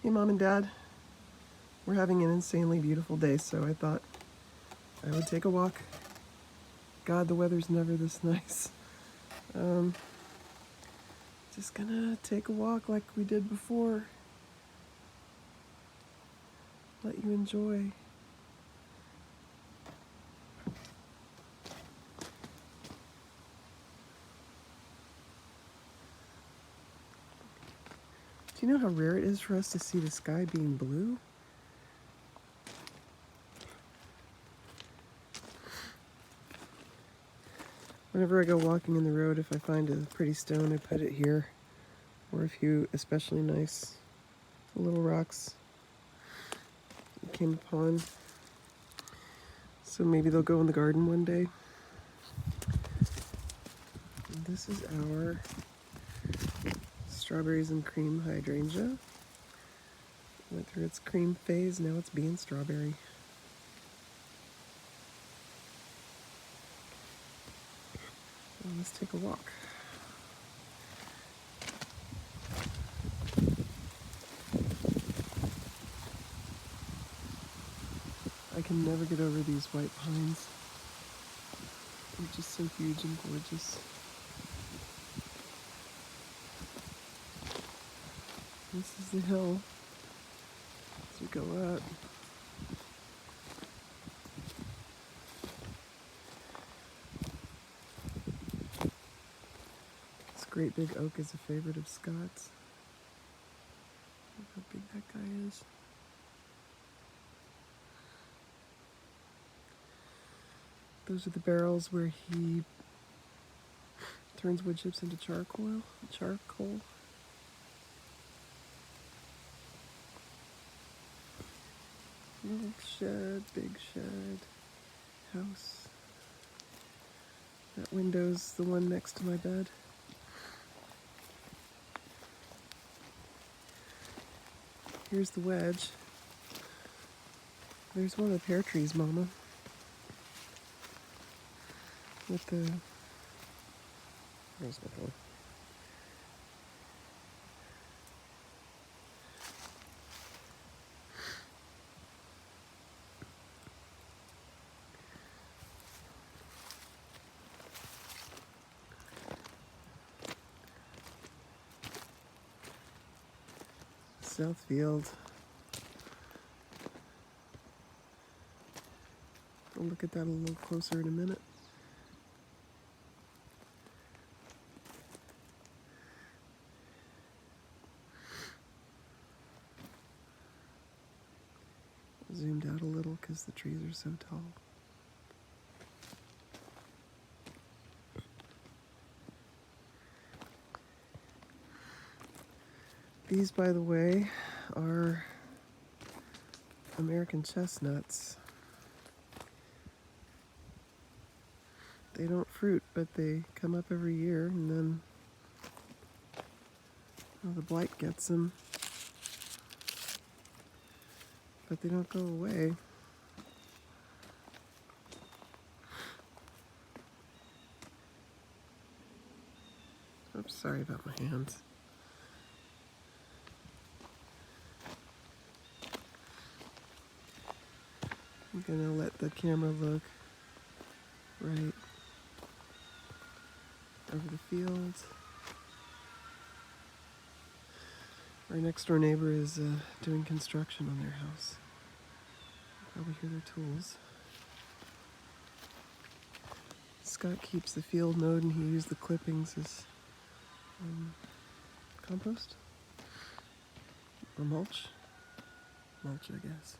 Hey, Mom and Dad. We're having an insanely beautiful day, so I thought I would take a walk. God, the weather's never this nice. Um, just gonna take a walk like we did before. Let you enjoy. Do you know how rare it is for us to see the sky being blue? Whenever I go walking in the road, if I find a pretty stone, I put it here. Or a few especially nice little rocks I came upon. So maybe they'll go in the garden one day. And this is our strawberries and cream hydrangea. Went through its cream phase, now it's being strawberry. Well, let's take a walk. I can never get over these white pines. They're just so huge and gorgeous. This is the hill as we go up. This great big oak is a favorite of Scott's. Look how big that guy is. Those are the barrels where he turns wood chips into charcoal. Little shed, big shed, house. That window's the one next to my bed. Here's the wedge. There's one of the pear trees, Mama. With the... Where's my phone? Southfield. I'll look at that a little closer in a minute. Zoomed out a little because the trees are so tall. These, by the way, are American chestnuts. They don't fruit, but they come up every year, and then the blight gets them. But they don't go away. Oops, sorry about my hands. I'm gonna let the camera look right over the field. Our next door neighbor is doing construction on their house. You probably hear their tools. Scott keeps the field mowed and he used the clippings as compost or mulch. Mulch, I guess.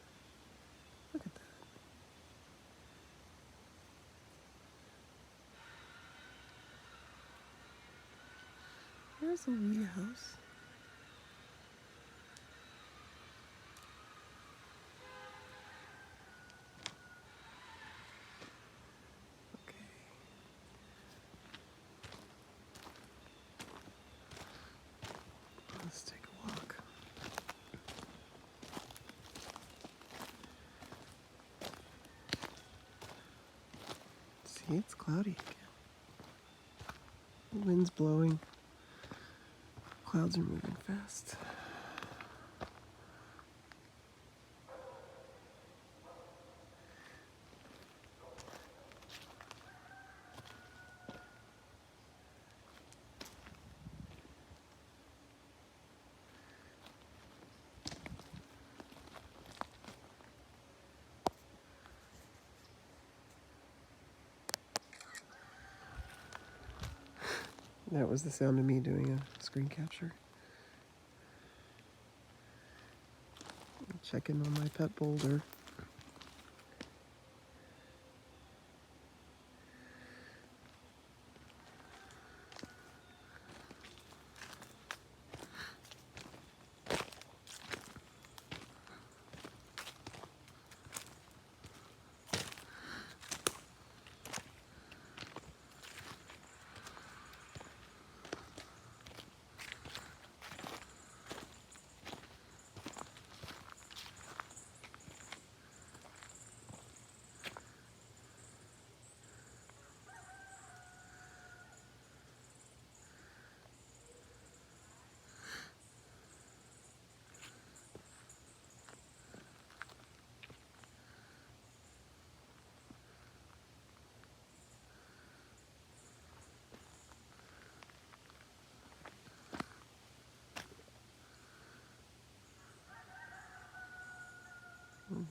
Look at that. There's a wee house. Okay. Let's take a walk. See, it's cloudy again. The wind's blowing. Clouds are moving fast. That was the sound of me doing a screen capture. Checking on my pet boulder.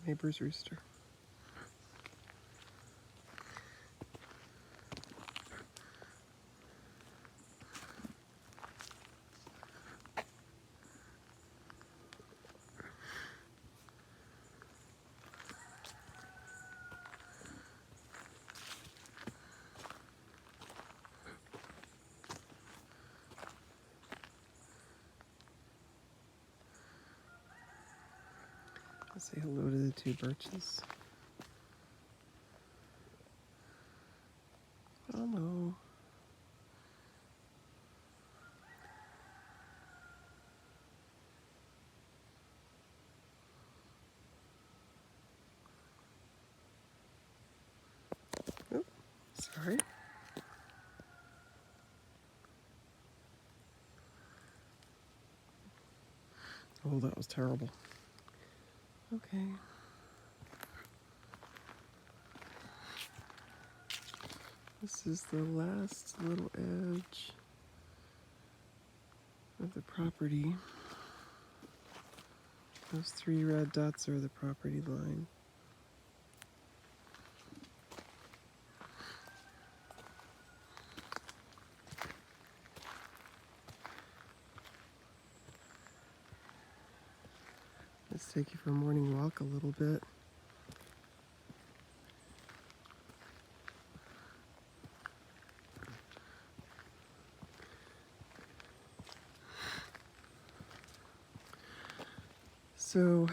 Neighbor's rooster. I'll say hello to the two birches. Hello. Oh, sorry. Oh, that was terrible. Okay. This is the last little edge of the property. Those 3 red dots are the property line. Let's take you for a morning walk a little bit. So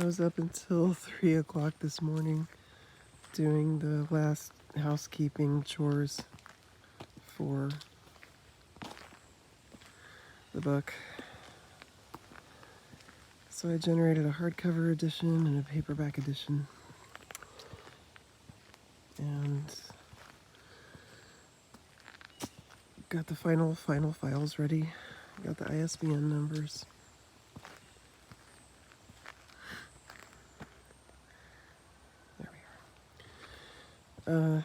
I was up until 3 o'clock this morning doing the last housekeeping chores for the book. So I generated a hardcover edition and a paperback edition. And got the final files ready. Got the ISBN numbers. There we are.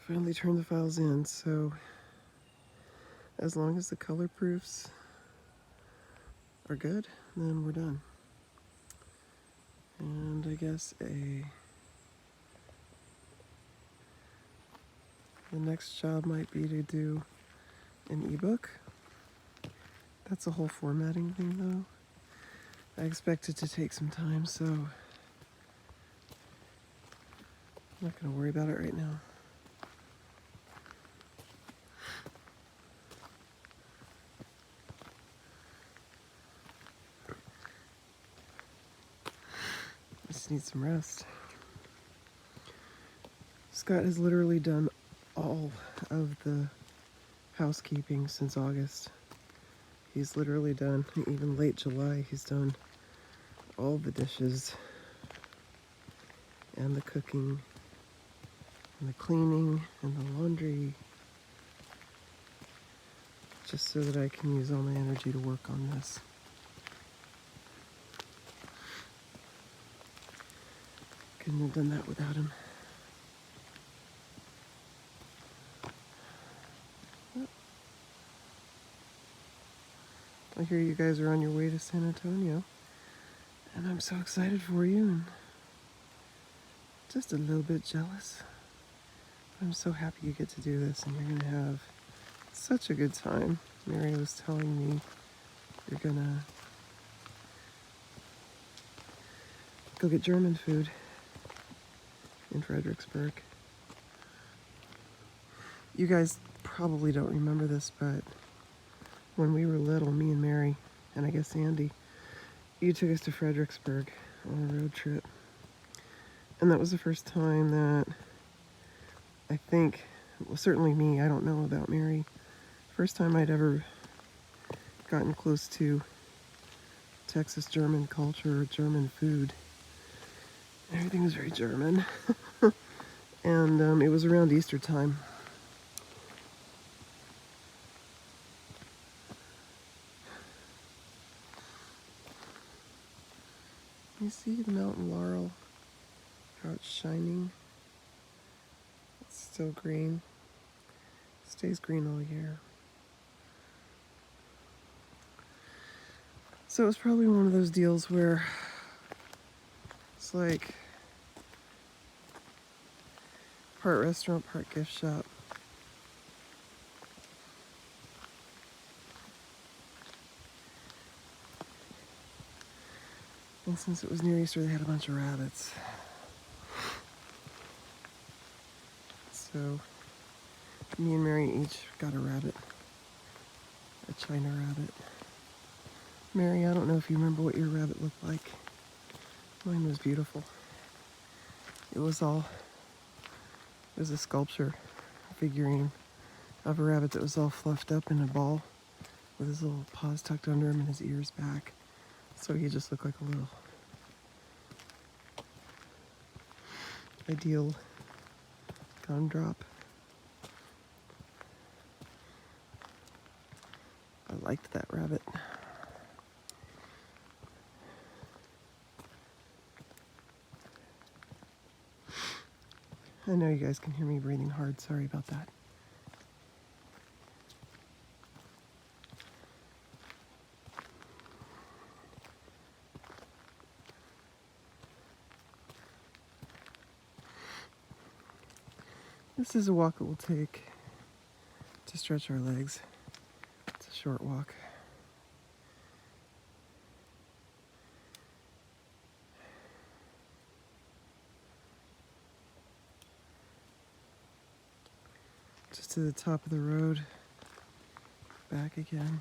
Finally turned the files in, so as long as the color proofs are good, then we're done. And I guess the next job might be to do an ebook. That's a whole formatting thing though. I expect it to take some time, so I'm not gonna worry about it right now. Just need some rest. Scott has literally done all of the housekeeping since August. He's literally done, even late July, he's done all the dishes and the cooking and the cleaning and the laundry, just so that I can use all my energy to work on this. Couldn't have done that without him. hear you guys are on your way to San Antonio. And I'm so excited for you and just a little bit jealous. I'm so happy you get to do this and you're gonna have such a good time. Mary was telling me you're gonna go get German food in Fredericksburg. You guys probably don't remember this, but when we were little, me and Mary, and I guess Andy, you took us to Fredericksburg on a road trip. And that was the first time that I think, well, certainly me, I don't know about Mary, first time I'd ever gotten close to Texas German culture, German food. Everything was very German. And it was around Easter time. You see the mountain laurel, how it's shining. It's still green. It stays green all year. So it was probably one of those deals where it's like part restaurant, part gift shop. And since it was near Easter, they had a bunch of rabbits. So me and Mary each got a rabbit, a China rabbit. Mary, I don't know if you remember what your rabbit looked like. Mine was beautiful. It was a sculpture figurine of a rabbit that was all fluffed up in a ball with his little paws tucked under him and his ears back. So he just looked like a little ideal gumdrop. I liked that rabbit. I know you guys can hear me breathing hard. Sorry about that. This is a walk that we'll take to stretch our legs. It's a short walk. Just to the top of the road, back again.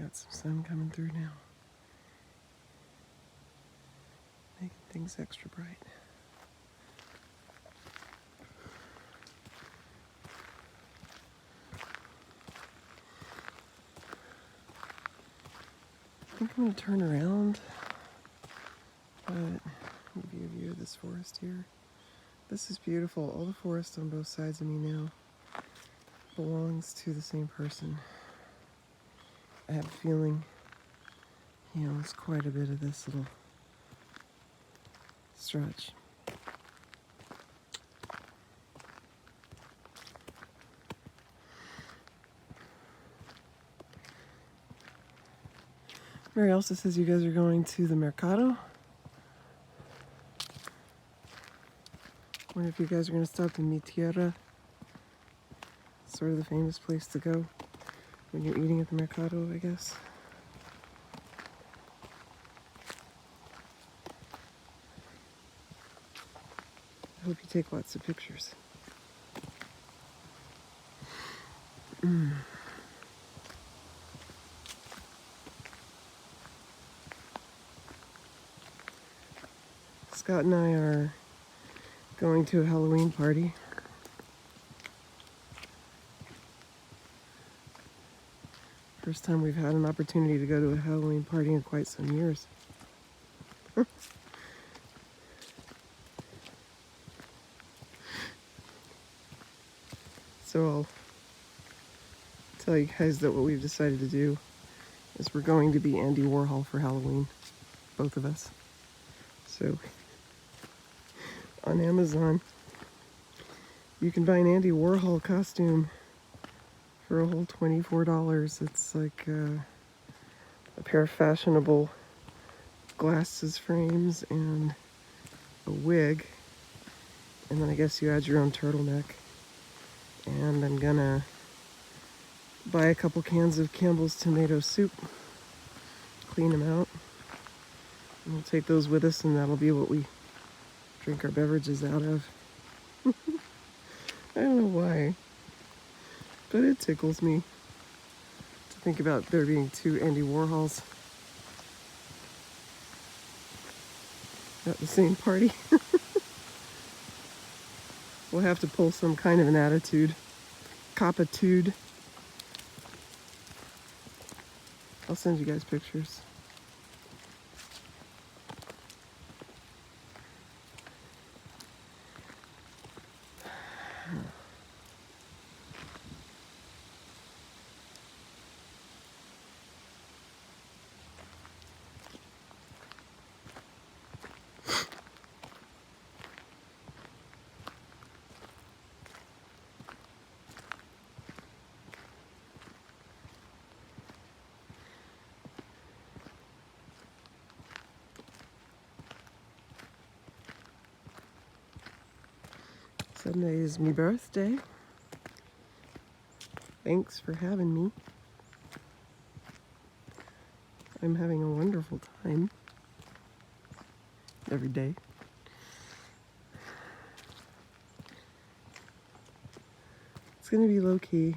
Got some sun coming through now, making things extra bright. I think I'm going to turn around, but give you a view of this forest here. This is beautiful. All the forest on both sides of me now belongs to the same person. I have a feeling he owns quite a bit of this little stretch. Mary also says you guys are going to the Mercado. Wonder if you guys are going to stop in Mi Tierra. Sort of the famous place to go when you're eating at the Mercado, I guess. I hope you take lots of pictures. Scott and I are going to a Halloween party. First time we've had an opportunity to go to a Halloween party in quite some years. So I'll tell you guys that what we've decided to do is we're going to be Andy Warhol for Halloween, both of us. So on Amazon, you can buy an Andy Warhol costume for a whole $24. It's like a pair of fashionable glasses frames and a wig. And then I guess you add your own turtleneck. And I'm gonna buy a couple cans of Campbell's tomato soup, clean them out, and we'll take those with us, and that'll be what we drink our beverages out of. I don't know why, but it tickles me to think about there being two Andy Warhols at the same party. We'll have to pull some kind of an attitude, cop-itude. I'll send you guys pictures. Sunday is my birthday. Thanks for having me. I'm having a wonderful time every day. It's gonna be low-key.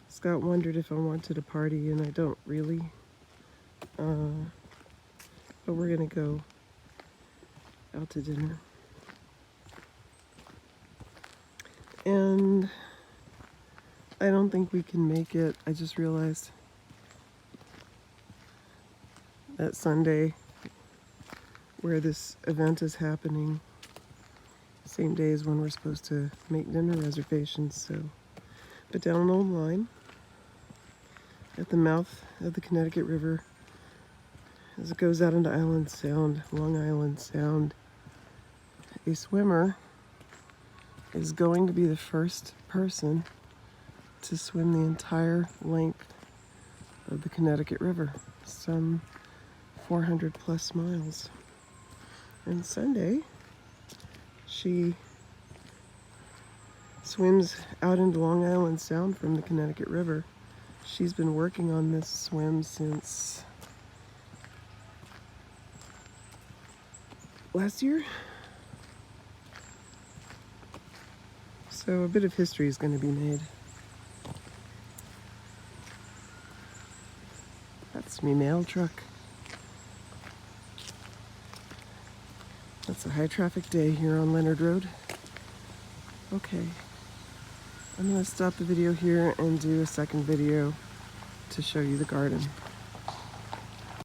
Scott wondered if I wanted a party, and I don't really. But we're gonna go out to dinner. And I don't think we can make it. I just realized that Sunday, where this event is happening, same day as when we're supposed to make dinner reservations. So, but down an old line at the mouth of the Connecticut River, as it goes out into Island Sound, Long Island Sound, a swimmer is going to be the first person to swim the entire length of the Connecticut River, some 400 plus miles. And Sunday, she swims out into Long Island Sound from the Connecticut River. She's been working on this swim since last year. So a bit of history is going to be made. That's me mail truck. That's a high traffic day here on Leonard Road. Okay, I'm going to stop the video here and do a second video to show you the garden.